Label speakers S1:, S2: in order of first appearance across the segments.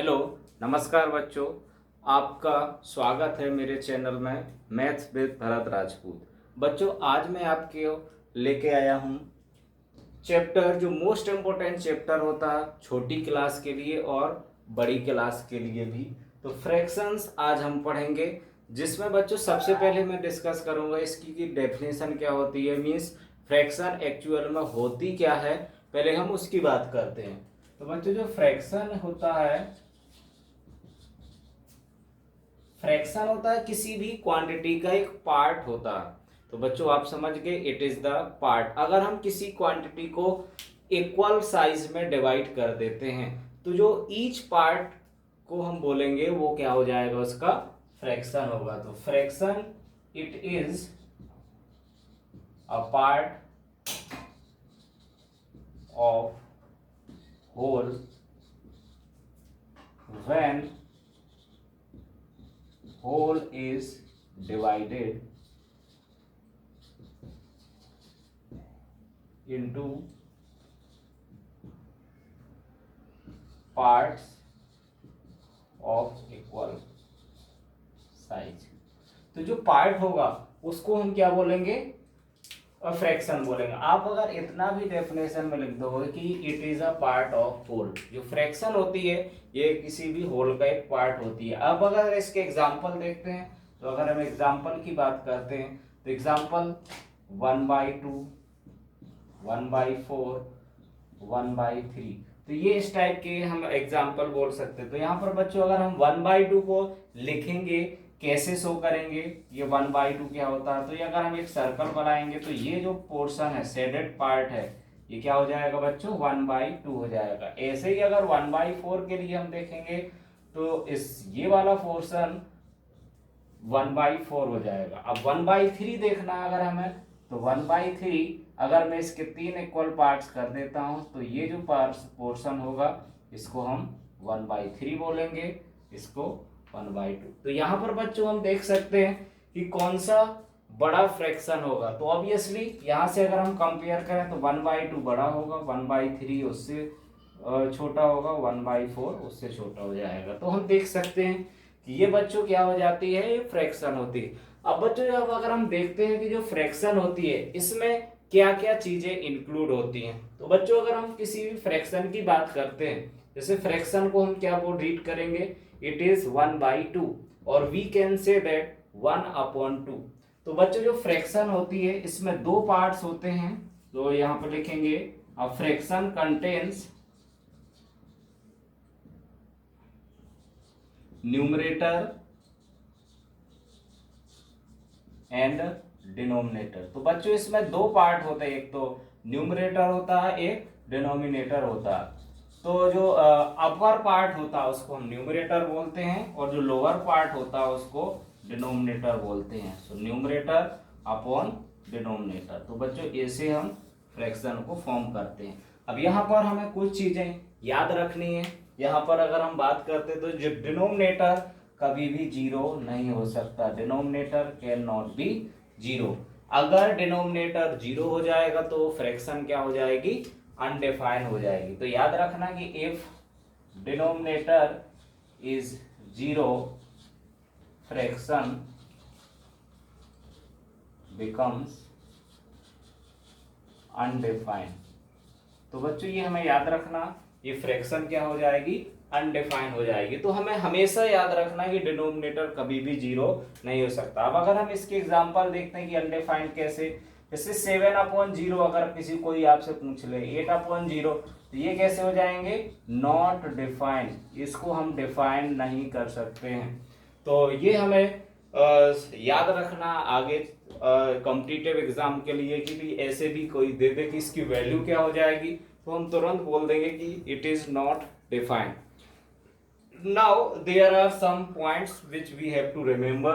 S1: Hello, नमस्कार बच्चों। आपका स्वागत है मेरे चैनल में मैथ्स विद भरत राजपूत। बच्चों, आज मैं आपके लेके आया हूँ चैप्टर जो मोस्ट इम्पोर्टेंट चैप्टर होता है छोटी क्लास के लिए और बड़ी क्लास के लिए भी। तो फ्रैक्शंस आज हम पढ़ेंगे, जिसमें बच्चों सबसे पहले मैं डिस्कस करूँगा इसकी की डेफिनेशन क्या होती है, मीन्स फ्रैक्शन एक्चुअल में होती क्या है, पहले हम उसकी बात करते हैं। तो बच्चों, जो फ्रैक्शन होता है किसी भी क्वांटिटी का एक पार्ट होता है। तो बच्चों आप समझ गए, इट इज द पार्ट। अगर हम किसी क्वांटिटी को इक्वल साइज में डिवाइड कर देते हैं तो जो ईच पार्ट को हम बोलेंगे वो क्या हो जाएगा, उसका फ्रैक्शन होगा। तो fraction it is a part of whole when whole is divided into parts of equal size। तो जो पार्ट होगा उसको हम क्या बोलेंगे, फ्रैक्शन बोलेंगे। आप अगर इतना भी डेफिनेशन में लिख दोगे कि it is a part of whole, जो फ्रैक्शन होती है ये किसी भी होल का एक पार्ट होती है। अब अगर इसके एग्जांपल देखते हैं, तो अगर हम एग्जांपल की बात करते हैं तो एग्जांपल 1/2, 1/4, 1/3, तो ये इस टाइप के हम एग्जांपल बोल सकते हैं। तो यहाँ पर बच्चों अगर हम 1/2 को लिखेंगे, कैसे शो करेंगे ये 1/2 क्या होता है, तो ये अगर हम एक सर्कल बनाएंगे तो ये जो पोर्शन है, शेडेड पार्ट है, ये क्या हो जाएगा बच्चों, 1/2 हो जाएगा। ऐसे ही अगर 1/4 के लिए हम देखेंगे तो इस ये वाला पोर्शन 1/4 हो जाएगा। अब 1/3 देखना है अगर हमें, तो 1/3 अगर मैं इसके 3 इक्वल पार्ट्स कर देता हूं तो ये जो पोर्शन होगा इसको हम 1/3 बोलेंगे, इसको 1/2। तो यहां पर बच्चों हम देख सकते हैं कि कौन सा बड़ा फ्रैक्शन होगा। तो ऑब्वियसली यहां से अगर हम कंपेयर करें तो 1/2 बड़ा होगा, 1/3 उससे छोटा होगा, 1/4 उससे छोटा हो जाएगा। तो हम देख सकते हैं कि ये बच्चों क्या हो जाती है, ये फ्रैक्शन होती है। अब बच्चों जब अगर हम देखते हैं कि जो फ्रैक्शन होती है इसमें क्या क्या चीजें इंक्लूड होती हैं, तो बच्चों अगर हम किसी भी फ्रैक्शन की बात करते हैं, जैसे फ्रैक्शन को हम क्या बोल रीड करेंगे, इट इज 1/2, और वी कैन से दैट 1/2। तो बच्चों जो फ्रैक्शन होती है इसमें दो पार्ट्स होते हैं, तो यहां पर लिखेंगे a fraction contains numerator and denominator. तो बच्चों इसमें दो पार्ट होते हैं, एक तो न्यूमरेटर होता है, एक डिनोमिनेटर होता है। तो जो अपर पार्ट होता है उसको हम न्यूमरेटर बोलते हैं, और जो लोअर पार्ट होता है उसको डिनोमिनेटर बोलते हैं। So numerator upon denominator. तो बच्चों ऐसे हम फ्रैक्शन को फॉर्म करते हैं। अब यहाँ पर हमें कुछ चीजें याद रखनी है। यहाँ पर अगर हम बात करते हैं तो जो डिनोमिनेटर कभी भी जीरो नहीं हो सकता, denominator can not be zero. अगर डिनोमिनेटर जीरो हो जाएगा तो फ्रैक्शन क्या हो जाएगी, अनडिफाइन हो जाएगी। तो याद रखना कि if denominator is zero, fraction becomes undefined. तो बच्चों ये हमें याद रखना, ये फ्रैक्शन क्या हो जाएगी, अनडिफाइंड हो जाएगी। तो हमें हमेशा याद रखना कि डिनोमिनेटर कभी भी जीरो नहीं हो सकता। अब अगर हम इसके एग्जांपल देखते हैं कि अनडिफाइंड कैसे, जैसे 7/0 अगर किसी कोई आपसे पूछ ले, 8/0, तो ये कैसे हो जाएंगे, नॉट डिफाइंड, इसको हम डिफाइन नहीं कर सकते हैं। तो ये हमें याद रखना आगे कॉम्पिटिटिव एग्जाम के लिए कि भी ऐसे भी कोई दे दे कि इसकी वैल्यू क्या हो जाएगी, तो हम तुरंत बोल देंगे कि it is not defined. Now there are some points which we have to remember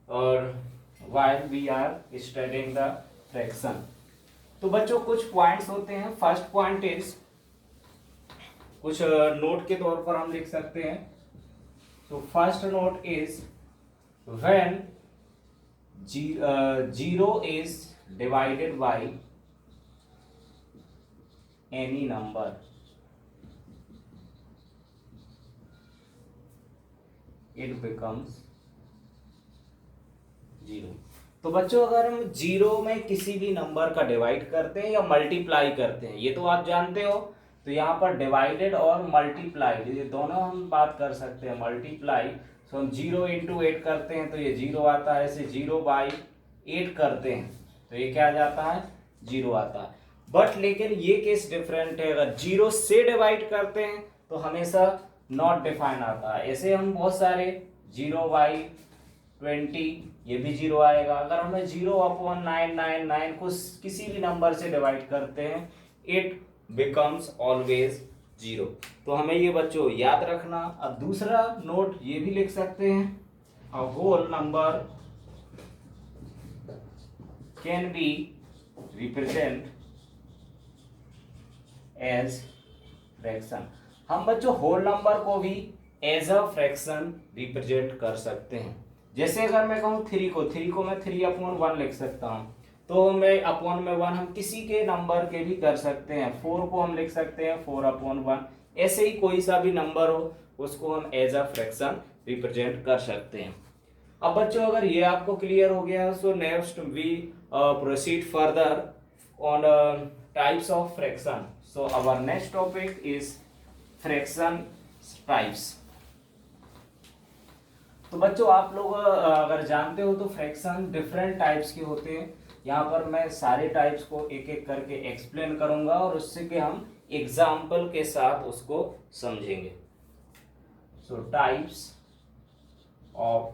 S1: or while we are studying the fraction। तो बच्चों कुछ पॉइंट्स होते हैं। फर्स्ट पॉइंट इज, कुछ नोट के तौर पर हम लिख सकते हैं। तो first note is when zero is divided by any number, it becomes 0। तो बच्चों अगर हम 0 में किसी भी नंबर का डिवाइड करते हैं या मल्टीप्लाई करते हैं, ये तो आप जानते हो, तो यहाँ पर डिवाइडेड और मल्टीप्लाइड ये दोनों हम बात कर सकते हैं। मल्टीप्लाई तो हम 0 इंटू 8 करते हैं तो ये 0 आता है, ऐसे 0/8 करते हैं तो ये क्या आ जाता है, 0 आता है। बट लेकिन ये केस डिफरेंट है, अगर 0 से डिवाइड करते हैं तो हमेशा नॉट डिफाइन आता है। ऐसे हम बहुत सारे 0/20 ये भी 0 आएगा। अगर हमें 0/999 को किसी भी नंबर से डिवाइड करते हैं, इट बिकम्स ऑलवेज 0। तो हमें ये बच्चों याद रखना। अब दूसरा नोट ये भी लिख सकते हैं, a whole number can be represent as fraction. हम बच्चों होल नंबर को भी एज अ फ्रैक्शन रिप्रेजेंट कर सकते हैं। जैसे अगर मैं कहूँ 3 को मैं 3/1 लिख सकता हूँ, तो मैं अपॉन में 1 हम किसी के नंबर के भी कर सकते हैं। 4 को हम लिख सकते हैं 4/1। ऐसे ही कोई सा भी नंबर हो उसको हम एज अ फ्रैक्शन रिप्रेजेंट कर सकते हैं। अब बच्चों अगर ये आपको क्लियर हो गया, so next we proceed further on types of fraction. So our next topic is fraction types. तो बच्चों आप लोग अगर जानते हो तो फ्रैक्शन डिफरेंट टाइप्स के होते हैं। यहाँ पर मैं सारे टाइप्स को एक एक करके एक्सप्लेन करूंगा और उससे कि हम एग्जाम्पल के साथ उसको समझेंगे। So types of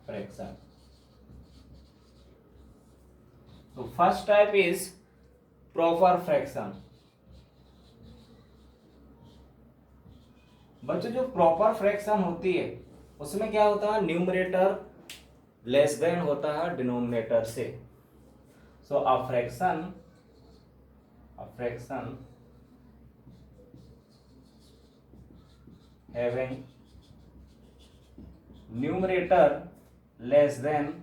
S1: fraction. तो first type is proper fraction. बच्चों जो प्रॉपर फ्रैक्शन होती है उसमें क्या होता है, न्यूमरेटर लेस देन होता है डिनोमिनेटर से। So a fraction having numerator less than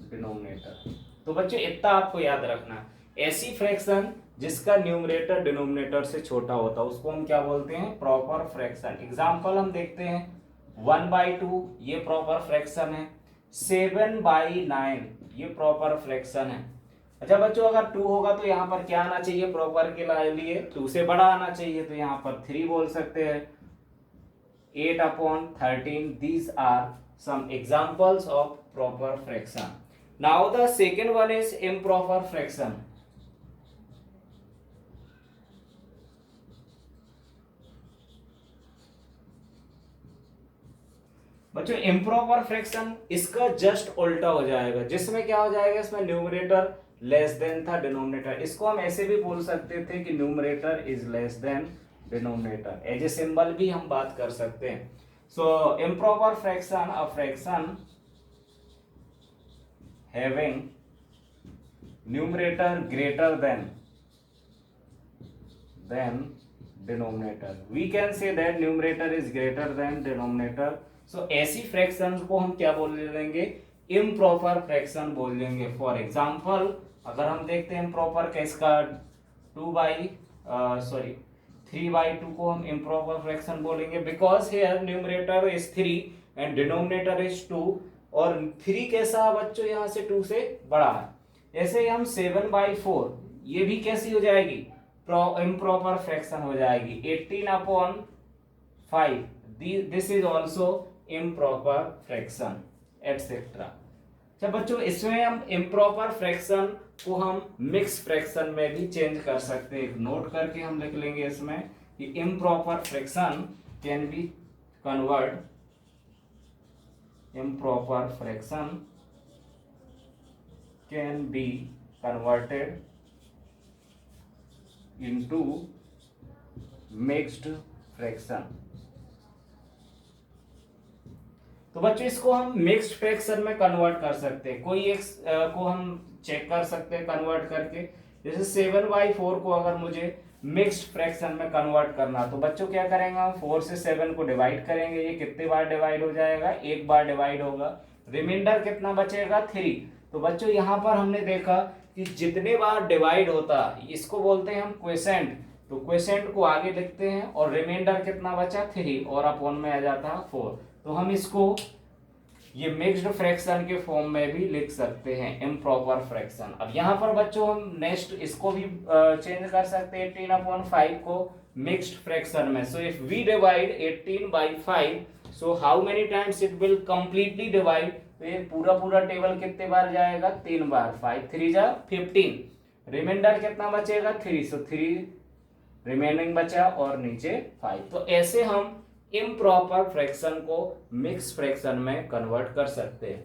S1: denominator. तो बच्चों इतना आपको याद रखना, ऐसी फ्रैक्शन जिसका न्यूमरेटर डिनोमिनेटर से छोटा होता है उसको हम क्या बोलते हैं, प्रॉपर फ्रैक्शन। एग्जांपल हम देखते हैं 1/2 ये प्रॉपर फ्रैक्शन है, 7/9 ये प्रॉपर फ्रैक्शन है। अच्छा बच्चों अगर 2 होगा तो यहाँ पर क्या आना चाहिए, प्रॉपर के लिए 2 से बड़ा आना चाहिए, तो यहाँ पर 3 बोल सकते हैं। 8/13 these are some examples of proper fraction. Now the second one is improper fraction. बच्चों इम्प्रॉपर फ्रैक्शन इसका जस्ट उल्टा हो जाएगा, जिसमें क्या हो जाएगा, इसमें न्यूमरेटर लेस देन था डिनोमिनेटर। इसको हम ऐसे भी बोल सकते थे कि numerator is less than denominator, as a symbol भी हम बात कर सकते हैं। So improper fraction, a fraction having numerator greater than denominator. We can say that numerator is greater than denominator. So ऐसी फ्रैक्शंस को हम क्या बोल देंगे, इम्प्रॉपर फ्रैक्शन बोल देंगे। फॉर एग्जांपल अगर हम देखते हैं इम्प्रॉपर केस का 3/2 को हम इम्प्रॉपर फ्रैक्शन बोलेंगे, because here numerator is 3 and denominator is 2 और 3 कैसा बच्चों यहाँ से 2 से बड़ा है। ऐसे ही हम 7/4 ये भी कैसी हो जाएगी, इम्प्रॉपर फ्रैक्शन हो जाएगी। 18/5 this is also improper fraction etcetera. अच्छा बच्चों इसमें हम इम्प्रॉपर फ्रैक्शन को हम मिक्स फ्रैक्शन में भी चेंज कर सकते हैं। नोट करके हम लिख लेंगे इसमें कि improper fraction can be convert into mixed fraction। तो बच्चों इसको हम मिक्स्ड फ्रैक्शन में कन्वर्ट कर सकते हैं। कोई एक को हम चेक कर सकते हैं कन्वर्ट करके, जैसे 7/4 को अगर मुझे मिक्स्ड फ्रैक्शन में कन्वर्ट करना, तो बच्चों क्या करेंगे, हम 4 से 7 को डिवाइड करेंगे। ये कितने बार डिवाइड हो जाएगा, एक बार डिवाइड होगा, रिमाइंडर कितना बचेगा 3। तो बच्चों यहाँ पर हमने देखा कि जितने बार डिवाइड होता इसको बोलते हैं हम क्वोशेंट। तो क्वोशिएंट को आगे लिखते हैं और रिमाइंडर कितना बचा 3 और अपॉन में आ जाता है 4। तो हम इसको ये मिक्स्ड फ्रैक्शन के फॉर्म में भी लिख सकते हैं, इम्प्रॉपर फ्रैक्शन। अब यहाँ पर बच्चों हम नेक्स्ट इसको भी चेंज कर सकते हैं 18/5 को मिक्स्ड फ्रैक्शन में। So if we divide 18/5 so how many times it will completely divide. तो ये पूरा पूरा टेबल कितने बार जाएगा 3 बार। 5 3 जा 15, रिमाइंडर कितना बचेगा 3, सो 3 रिमेनिंग बचा और नीचे 5। तो ऐसे हम इम्प्रॉपर फ्रैक्शन को मिक्स फ्रैक्शन में कन्वर्ट कर सकते हैं।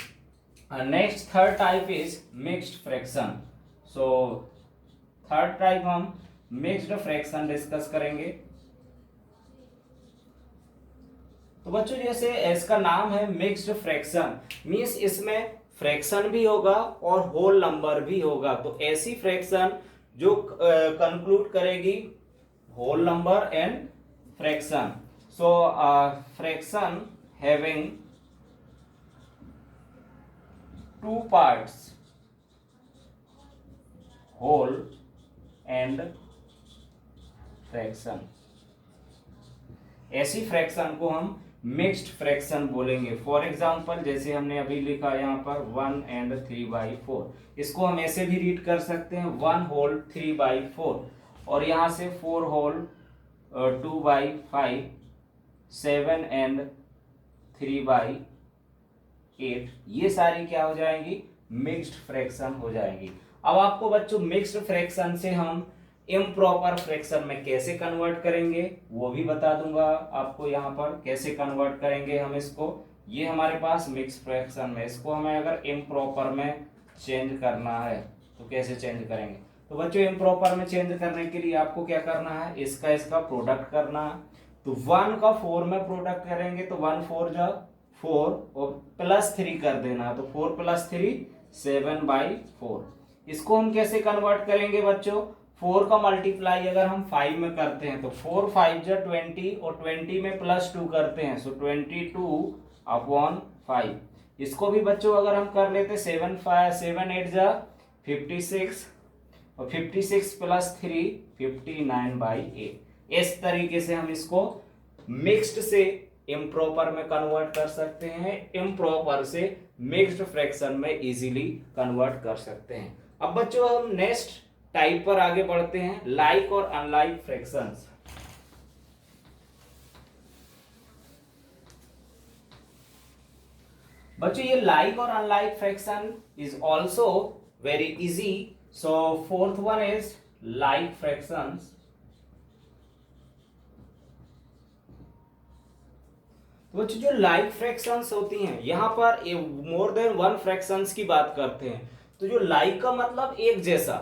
S1: Next third type is mixed fraction. So third type हम मिक्स्ड फ्रैक्शन डिस्कस करेंगे। तो बच्चों जैसे इसका नाम है मिक्स्ड फ्रैक्शन, मींस इसमें फ्रैक्शन भी होगा और होल नंबर भी होगा। तो ऐसी फ्रैक्शन जो कंक्लूड करेगी whole number and fraction. So fraction having two parts, whole and fraction, ऐसी फ्रैक्शन को हम मिक्स्ड फ्रैक्शन बोलेंगे। फॉर एग्जांपल जैसे हमने अभी लिखा यहाँ पर 1 and 3/4, इसको हम ऐसे भी रीड कर सकते हैं 1 whole 3/4 और यहाँ से 4 whole 2/5, 7 and 3/8, ये सारी क्या हो जाएंगी मिक्स्ड फ्रैक्शन हो जाएंगी। अब आपको बच्चों मिक्स्ड फ्रैक्शन से हम इम्प्रॉपर फ्रैक्शन में कैसे कन्वर्ट करेंगे वो भी बता दूंगा आपको। यहाँ पर कैसे कन्वर्ट करेंगे हम इसको, ये हमारे पास मिक्स फ्रैक्शन में, इसको हमें अगर इम्प्रॉपर में चेंज करना है तो कैसे चेंज करेंगे। तो बच्चों इम्प्रॉपर में चेंज करने के लिए आपको क्या करना है, इसका प्रोडक्ट करना है। तो 1 का 4 में प्रोडक्ट करेंगे तो 1 4 जा 4 और +3 कर देना, तो 4 + 3 7/4। इसको हम कैसे कन्वर्ट करेंगे बच्चों, 4 का मल्टीप्लाई अगर हम 5 में करते हैं तो 4 5 जा 20 और 20 में +2 करते हैं, सो 22/5। इसको भी बच्चों अगर हम कर लेते 7 8 जा 56 और 56 + 3 59/8। इस तरीके से हम इसको मिक्स्ड से इम्प्रॉपर में कन्वर्ट कर सकते हैं, इम्प्रॉपर से मिक्स्ड फ्रैक्शन में इजीली कन्वर्ट कर सकते हैं। अब बच्चों हम नेक्स्ट टाइप पर आगे बढ़ते हैं, लाइक और अनलाइक फ्रैक्शंस। बच्चों ये लाइक और unlike fraction is also very easy. So fourth one is like fractions. तो बच्चों जो लाइक फ्रैक्शंस होती हैं यहां पर मोर देन 1 फ्रैक्शंस की बात करते हैं। तो जो लाइक का मतलब एक जैसा,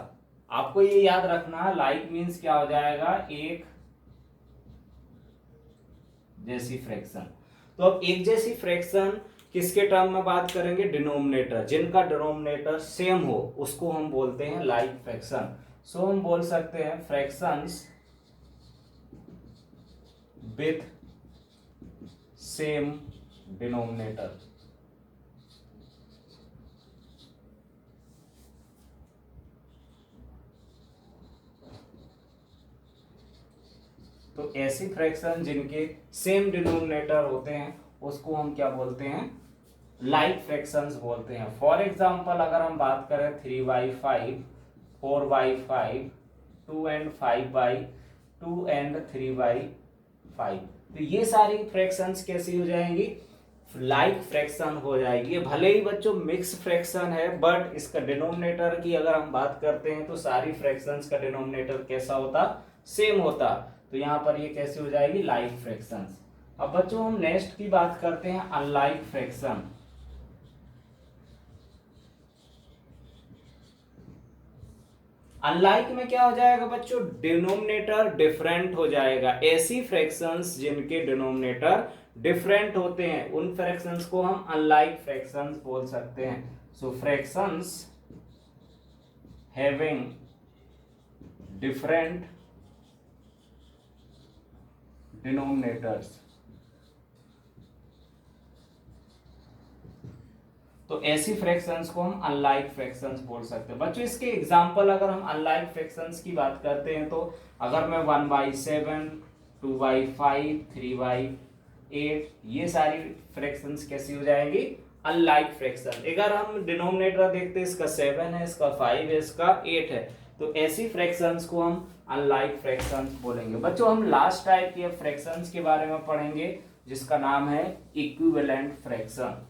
S1: आपको ये याद रखना है, लाइक मीन्स क्या हो जाएगा एक जैसी फ्रैक्शन। तो अब एक जैसी फ्रैक्शन किसके टर्म में बात करेंगे, डिनोमिनेटर, जिनका डिनोमिनेटर सेम हो उसको हम बोलते हैं लाइक फ्रैक्शन। सो हम बोल सकते हैं फ्रैक्शंस विथ सेम डिनोमिनेटर। तो ऐसी फ्रैक्शन जिनके सेम डिनोमिनेटर होते हैं उसको हम क्या बोलते हैं, लाइक फ्रैक्शंस बोलते हैं। फॉर एग्जांपल अगर हम बात करें 3/5, 4/5, 2 and 5/2 and 3/5, तो ये सारी फ्रैक्शंस कैसी हो जाएंगी, लाइक फ्रैक्शन हो जाएगी। भले ही बच्चों मिक्स फ्रैक्शन है बट इसका डिनोमिनेटर की अगर हम बात करते हैं तो सारी फ्रैक्शंस का डिनोमिनेटर कैसा होता, सेम होता। तो यहाँ पर ये कैसे हो जाएगी, लाइक फ्रैक्शंस। अब बच्चों हम नेक्स्ट की बात करते हैं अनलाइक फ्रैक्शन। अनलाइक में क्या हो जाएगा बच्चों, डिनोमिनेटर डिफरेंट हो जाएगा। ऐसी फ्रैक्शंस जिनके डिनोमिनेटर डिफरेंट होते हैं उन फ्रैक्शंस को हम अनलाइक फ्रैक्शंस बोल सकते हैं। सो फ्रैक्शंस हैविंग डिफरेंट डिनोमिनेटर्स। तो ऐसी फ्रैक्शंस को हम अनलाइक फ्रैक्शंस बोल सकते हैं। बच्चों इसके एग्जांपल अगर हम अनलाइक फ्रैक्शंस की बात करते हैं तो अगर मैं 1/7, 2/5, 3/8 ये सारी फ्रैक्शंस कैसी हो जाएंगी, अनलाइक फ्रैक्शन। अगर हम डिनोमिनेटर देखते हैं, इसका 7 है, इसका 5 है, इसका 8 है, तो ऐसी फ्रैक्शंस को हम अनलाइक फ्रैक्शंस बोलेंगे। बच्चों हम लास्ट टाइप के फ्रैक्शंस के बारे में पढ़ेंगे जिसका नाम है इक्विवेलेंट फ्रैक्शन।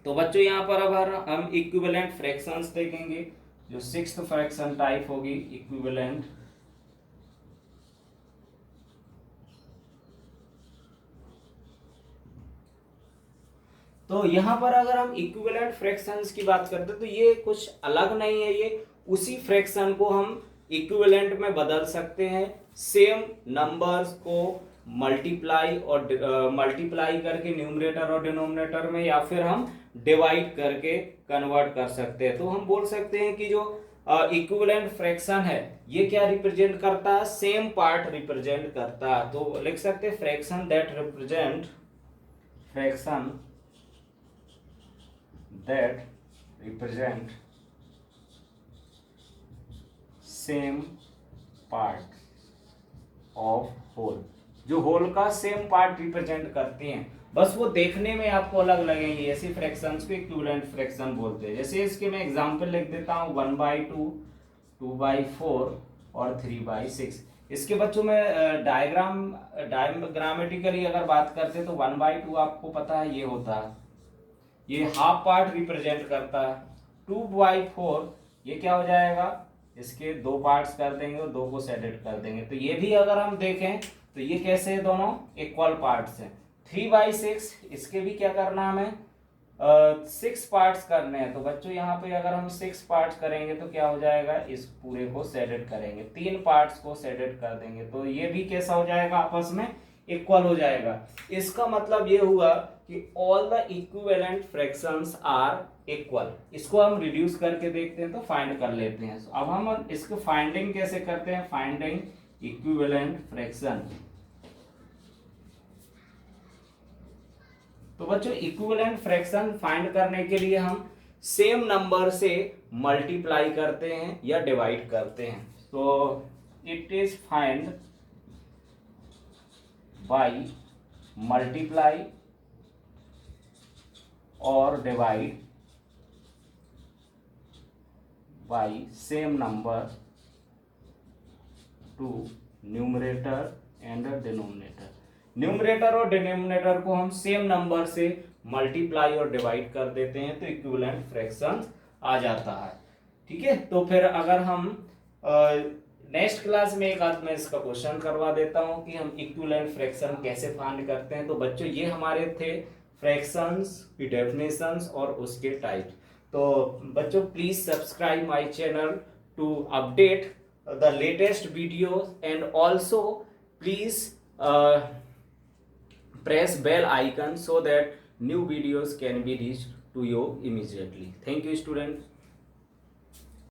S1: तो बच्चों यहाँ पर अगर हम इक्विवेलेंट फ्रैक्शंस देखेंगे, जो सिक्स्थ फ्रैक्शन टाइप होगी इक्विवेलेंट, तो यहाँ पर अगर हम इक्विवेलेंट फ्रैक्शंस की बात करते हैं तो ये कुछ अलग नहीं है, ये उसी फ्रैक्शन को हम इक्विवेलेंट में बदल सकते हैं। सेम नंबर्स को मल्टीप्लाई करके न्यूमरेटर और डिनोमिनेटर में, या फिर हम डिवाइड करके कन्वर्ट कर सकते हैं। तो हम बोल सकते हैं कि जो इक्विवेलेंट फ्रैक्शन है ये क्या रिप्रेजेंट करता है, सेम पार्ट रिप्रेजेंट करता है। तो लिख सकते हैं fraction that represent same part of whole, जो होल का सेम पार्ट रिप्रेजेंट करते हैं, बस वो देखने में आपको अलग लगेंगे। ऐसी फ्रैक्शंस को इक्विवेलेंट फ्रैक्शन बोलते हैं। जैसे इसके मैं एग्जांपल लिख देता हूँ 1/2, 2/4 और 3/6। इसके बच्चों में डायग्रामेटिकली अगर बात करते हैं तो 1/2 आपको पता है ये होता है, ये हाफ पार्ट रिप्रेजेंट करता है। 2/4 ये क्या हो जाएगा, इसके दो पार्ट्स कर देंगे और दो को सेडेड कर देंगे। तो ये भी अगर हम देखें तो ये कैसे है, दोनों इक्वल पार्ट्स हैं। 3/6 इसके भी क्या करना हमें, 6 पार्ट्स करने हैं। तो बच्चों यहाँ पे अगर हम 6 पार्ट्स करेंगे तो क्या हो जाएगा, इस पूरे को सेडेड करेंगे, 3 पार्ट्स को सेडेड कर देंगे, तो ये भी कैसा हो जाएगा, आपस में इक्वल हो जाएगा। इसका मतलब ये हुआ कि all the equivalent fractions are equal. इसको हम रिड्यूस करके देखते हैं तो फाइंड कर लेते हैं। अब हम इसको फाइंडिंग कैसे करते हैं, फाइंडिंग इक्विवेलेंट फ्रैक्शन। तो बच्चों इक्विवेलेंट फ्रैक्शन फाइंड करने के लिए हम सेम नंबर से मल्टीप्लाई करते हैं या डिवाइड करते हैं। तो it is find by multiply और divide by same number to numerator and denominator. Numerator और डिनोमिनेटर को हम सेम नंबर से मल्टीप्लाई और डिवाइड कर देते हैं तो इक्विवेलेंट फ्रैक्शन आ जाता है। ठीक है, तो फिर अगर हम नेक्स्ट क्लास में एक आध मैं इसका क्वेश्चन करवा देता हूं कि हम इक्विवेलेंट फ्रैक्शन कैसे फाइंड करते हैं। तो बच्चों ये हमारे थे फ्रैक्शंस की डेफिनेशंस और उसके टाइप्स। तो बच्चों please subscribe my channel to update the latest videos, and also please press bell icon so that new videos can be reached to you immediately. Thank you student.